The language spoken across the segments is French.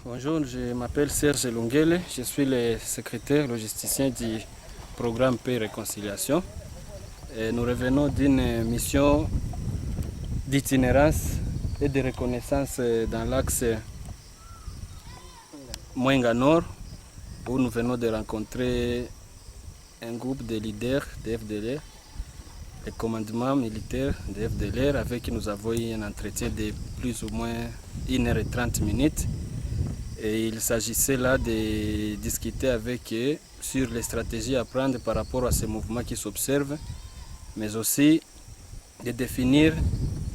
Bonjour, je m'appelle Serge Lungele, je suis le secrétaire logisticien du programme Paix et Réconciliation. Et nous revenons d'une mission d'itinérance et de reconnaissance dans l'axe Mwenga Nord, où nous venons de rencontrer un groupe de leaders de FDLR, le commandement militaire de FDLR, avec qui nous avons eu un entretien de plus ou moins 1h30. Et il s'agissait là de discuter avec eux sur les stratégies à prendre par rapport à ces mouvements qui s'observent, mais aussi de définir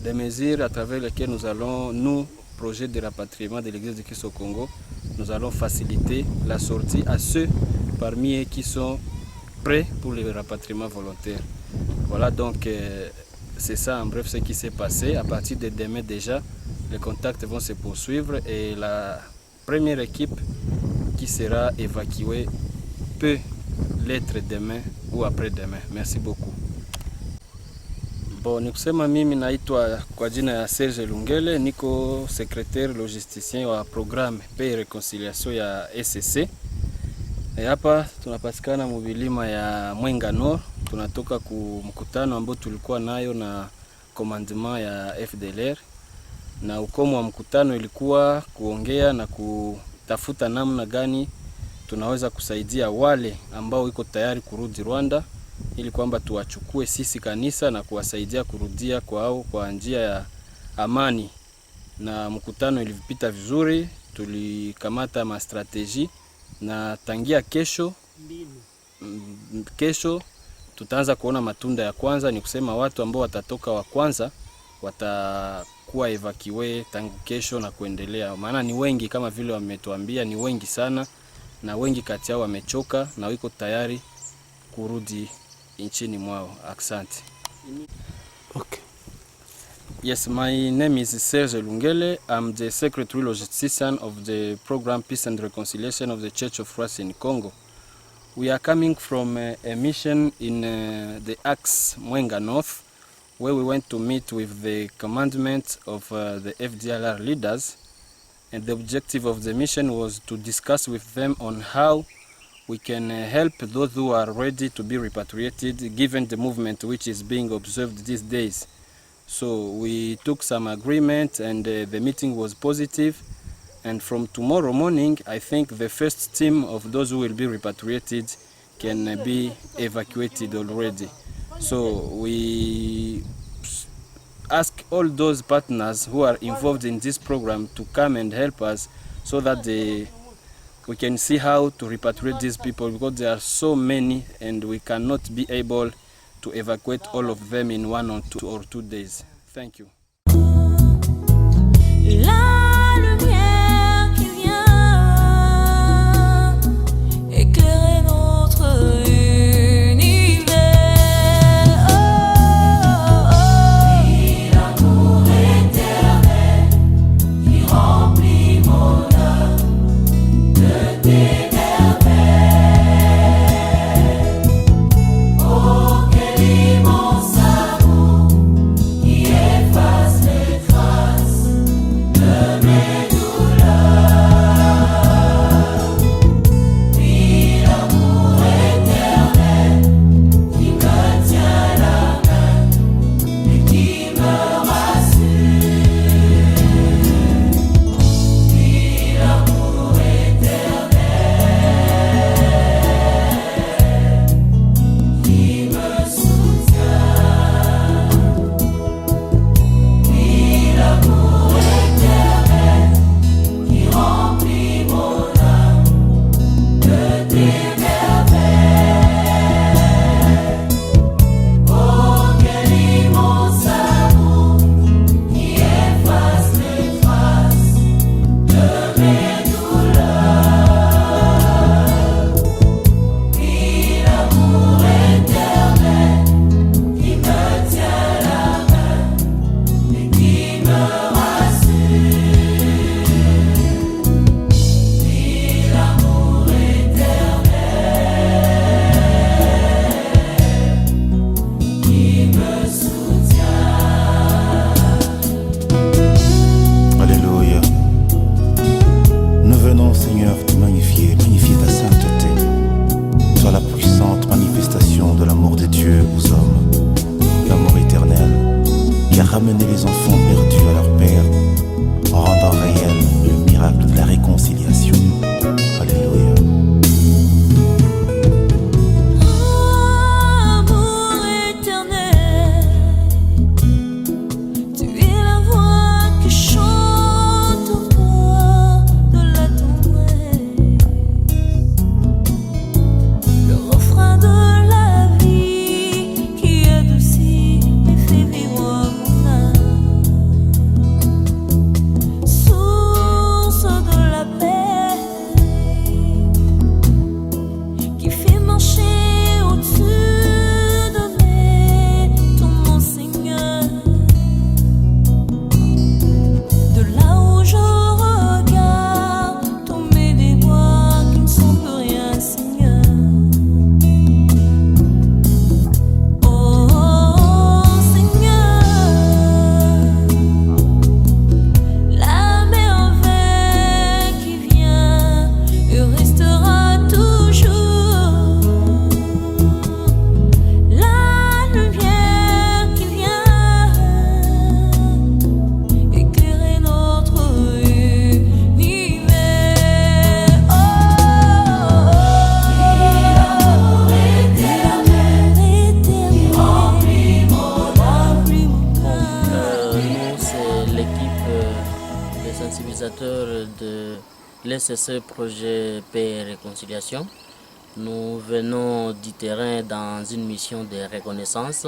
des mesures à travers lesquelles nous allons, nous, projet de rapatriement de l'Église de Christ au Congo, nous allons faciliter la sortie à ceux parmi eux qui sont prêts pour le rapatriement volontaire. Voilà donc, c'est ça en bref ce qui s'est passé. À partir de demain déjà, les contacts vont se poursuivre et la première équipe qui sera évacuée peut l'être demain ou après-demain. Merci beaucoup. Bon, nikusema mimi naitwa kwa jina ya Serge Lungele, niko secrétaire logisticien wa programme Paix et Réconciliation ya SCC. Hapa tunapatikana mubilima ya Mwenga Nord, tunatoka ku mkutano ambao tulikuwa nayo na commandement ya FDLR. Na ukomo wa mkutano ilikuwa kuongea na kutafuta namna gani tunaweza kusaidia wale ambao iko tayari kurudi Rwanda, ili kwamba tuwachukue sisi kanisa na kuwasaidia kurudia kwao kwa njia ya amani. Na mkutano ilipita vizuri, tulikamata ma strategy na tangia kesho tutaanza kuona matunda ya kwanza. Ni kusema watu ambao watatoka wa kwanza watakuwa evacuee tangu kesho na kuendelea. Maana ni wengi kama vile wametuambia, ni wengi sana, na wengi kati yao wamechoka na wiko tayari kurudi nchini mwao. Asante. Okay. Yes, my name is Serge Lungele. I'm the secretary logistician of the program Peace and Reconciliation of the Church of Christ in Congo. We are coming from a mission in the Axe Mwenga North, where we went to meet with the commandment of the FDLR leaders, and the objective of the mission was to discuss with them on how we can help those who are ready to be repatriated given the movement which is being observed these days. So we took some agreement and the meeting was positive, and from tomorrow morning I think the first team of those who will be repatriated can be evacuated already. So we ask all those partners who are involved in this program to come and help us so that we can see how to repatriate these people, because there are so many and we cannot be able to evacuate all of them in 1 or 2 days. Thank you. If I ramener les enfants perdus à leur père en rendant réel le miracle de la réconciliation. Alléluia. De l'SSE Projet Paix et Réconciliation. Nous venons du terrain dans une mission de reconnaissance,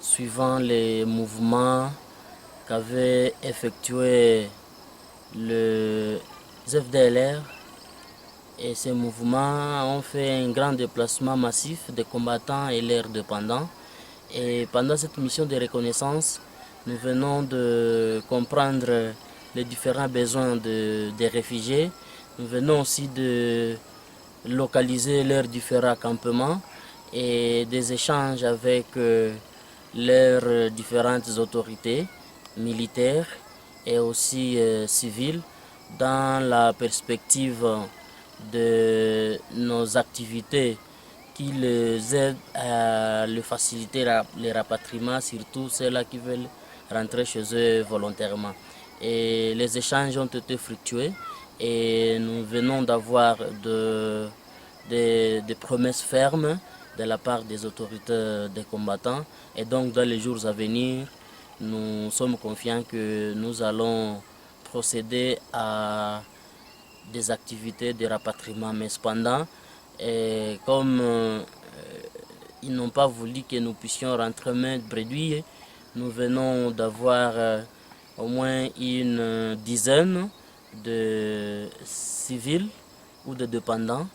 suivant les mouvements qu'avaient effectué le FDLR. Et ces mouvements ont fait un grand déplacement massif des combattants et leurs dépendants. Et pendant cette mission de reconnaissance, nous venons de comprendre les différents besoins des réfugiés. Nous venons aussi de localiser leurs différents campements et des échanges avec leurs différentes autorités militaires et aussi civiles dans la perspective de nos activités qui les aident à faciliter le rapatriement, surtout ceux-là qui veulent rentrer chez eux volontairement. Et les échanges ont été fructueux et nous venons d'avoir des promesses fermes de la part des autorités des combattants. Et donc dans les jours à venir, nous sommes confiants que nous allons procéder à des activités de rapatriement. Mais cependant, comme ils n'ont pas voulu que nous puissions rentrer main bredouille, nous venons d'avoir au moins une dizaine de civils ou de dépendants,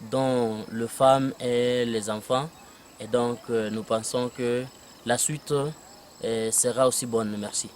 dont les femmes et les enfants. Et donc nous pensons que la suite sera aussi bonne. Merci.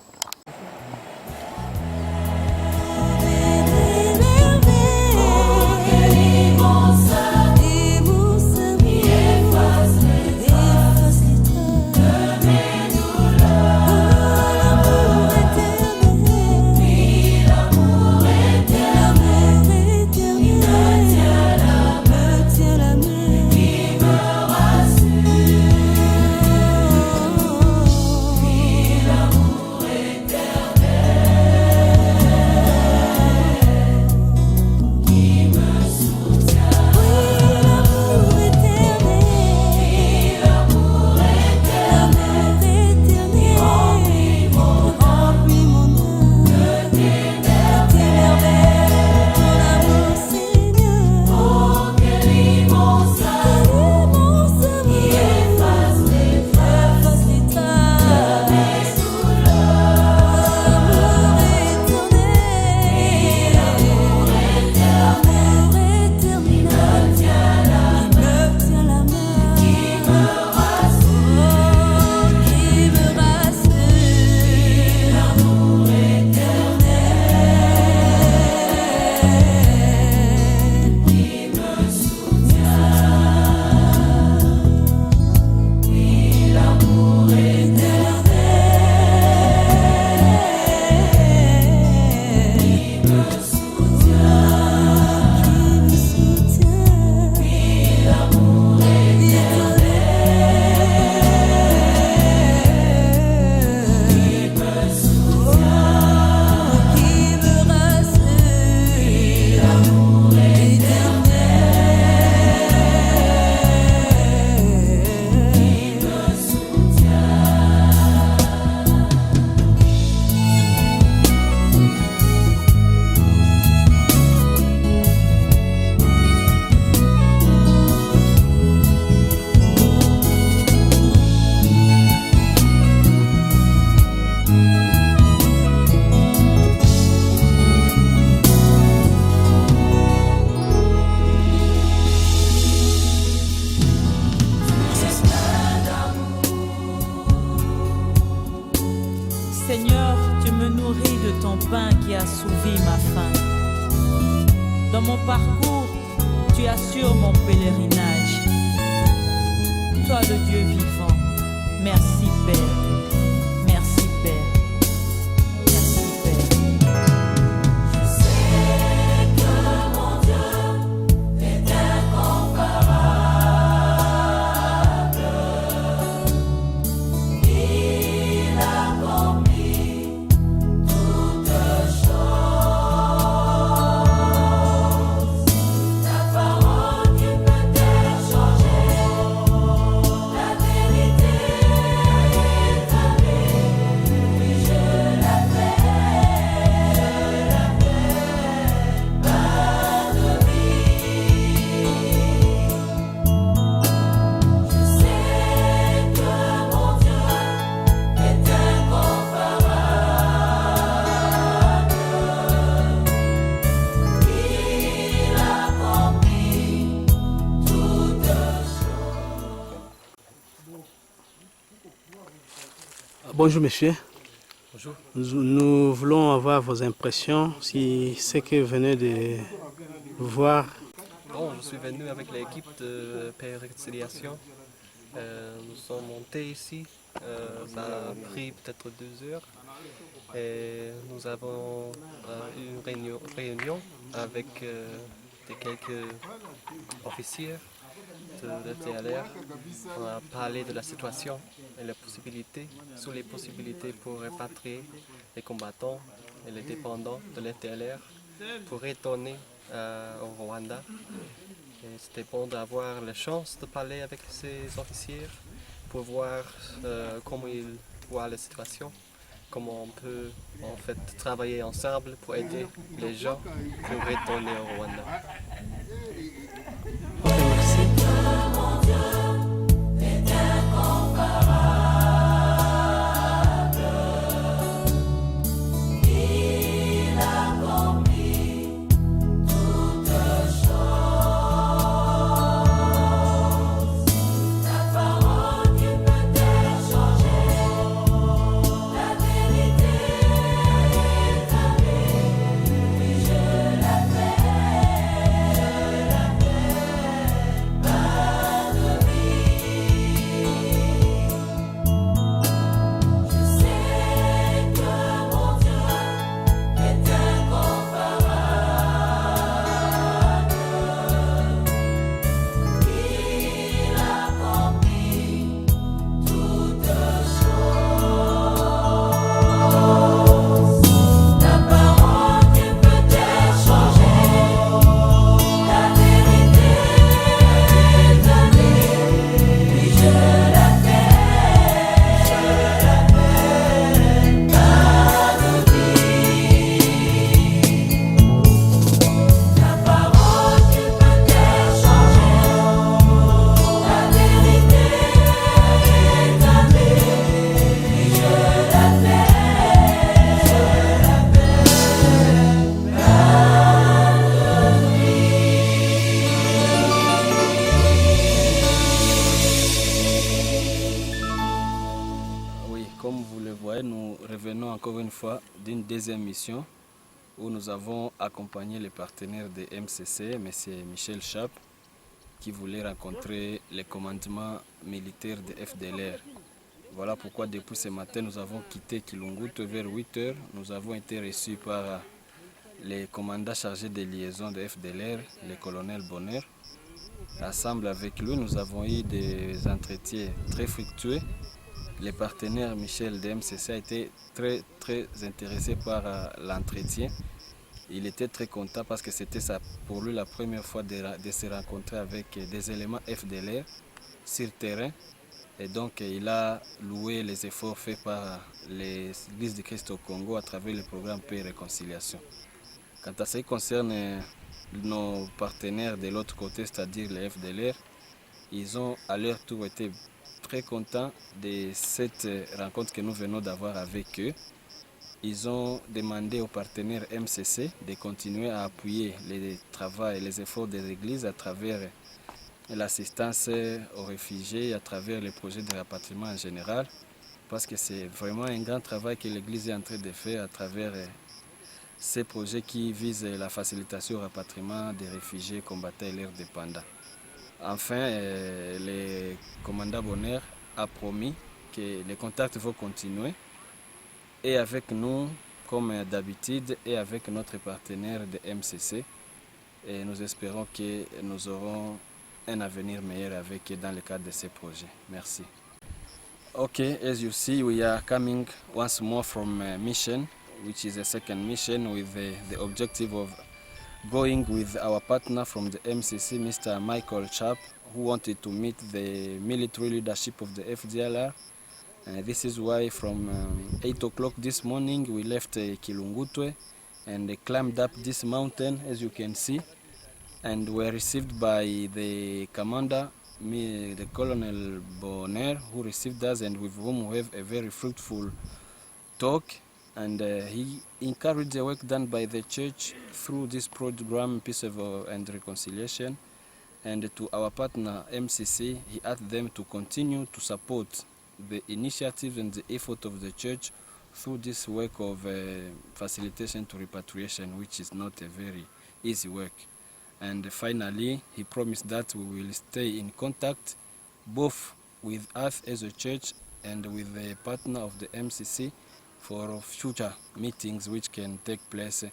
Seigneur, tu me nourris de ton pain qui a assouvi ma faim. Dans mon parcours, tu assures mon pèlerinage. Toi le Dieu vivant, merci Père, merci Père, merci Père. Je sais que mon Dieu est incomparable. Il accomplit toutes choses. Ta parole qui peut-elle changer? La vérité est établie. Oui, je la paix, pas de vie. Je sais que mon Dieu est incomparable. Il accomplit toutes choses. Bonjour monsieur. Bonjour. Nous voulons avoir vos impressions si ce que vous venez de voir. Bon, je suis venu avec l'équipe de Paix et Réconciliation. Nous sommes montés ici. Ça a pris peut-être 2 heures. Et nous avons eu une réunion avec quelques officiers de l'FDLR. On a parlé de la situation et les possibilités, sur les possibilités pour répatrier les combattants et les dépendants de l'FDLR pour retourner au Rwanda. Et c'était bon d'avoir la chance de parler avec ces officiers pour voir comment ils voient la situation, comment on peut en fait travailler ensemble pour aider les gens pour retourner au Rwanda. Ok, merci. Oui, comme vous le voyez, nous revenons encore une fois d'une deuxième mission où nous avons accompagné les partenaires de MCC, M. Michel Chap, qui voulait rencontrer les commandements militaires de FDLR. Voilà pourquoi depuis ce matin, nous avons quitté Kilungutu vers 8 h. Nous avons été reçus par les commandants chargés des liaisons de FDLR, le colonel Bonheur. Ensemble avec lui, nous avons eu des entretiens très fructueux. Le partenaire Michel de MCC a été très intéressé par l'entretien. Il était très content parce que c'était pour lui la première fois de se rencontrer avec des éléments FDLR sur terrain. Et donc il a loué les efforts faits par l'Église du Christ au Congo à travers le programme Paix et Réconciliation. Quant à ce qui concerne nos partenaires de l'autre côté, c'est-à-dire les FDLR, ils ont à leur tour été très contents de cette rencontre que nous venons d'avoir avec eux. Ils ont demandé aux partenaires MCC de continuer à appuyer les travaux et les efforts des églises à travers l'assistance aux réfugiés, à travers les projets de rapatriement en général. parce que c'est vraiment un grand travail que l'Église est en train de faire à travers ces projets qui visent la facilitation au rapatriement des réfugiés combattants et leurs dépendants. Enfin, le commandant Bonner a promis que les contacts vont continuer et avec nous, comme d'habitude, et avec notre partenaire de MCC. Et nous espérons que nous aurons un avenir meilleur avec dans le cadre de ces projets. Merci. Okay, as you see, we are coming once more from a mission, which is a second mission with the objective of going with our partner from the MCC, Mr. Michael Chap, who wanted to meet the military leadership of the FDLR. This is why from 8 o'clock this morning we left Kilungutwe and climbed up this mountain, as you can see, and were received by the commander, the Colonel Bonner, who received us and with whom we have a very fruitful talk. And he encouraged the work done by the church through this program, Peace and Reconciliation. And to our partner MCC, he asked them to continue to support the initiatives and the effort of the church through this work of facilitation to repatriation, which is not a very easy work. And finally, he promised that we will stay in contact both with us as a church and with the partner of the MCC for future meetings which can take place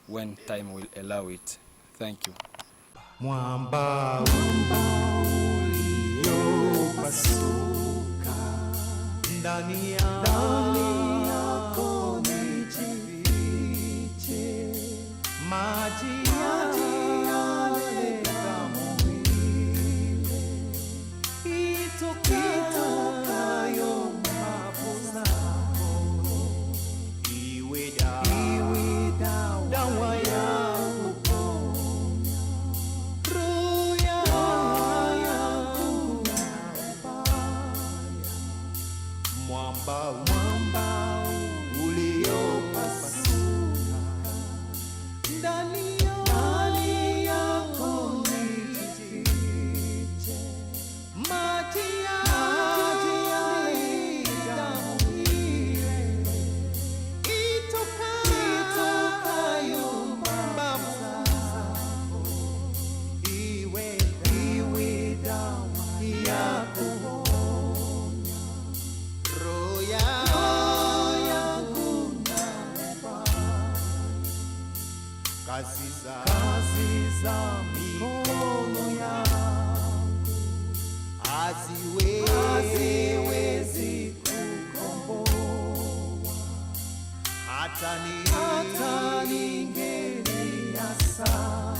when time will allow it. Thank you. Mwamba uliopasuka ndani yako nijifiche, maji yale damu ile itokayo mapo zako, iwe dawa ya mwamba uliopasuka ndani yako nijifiche, maji yale damu ile itokayo mapo zako, iwe dawa yako. Kazi za mikono yangu haziwezi kukomboa, hata ningelia sana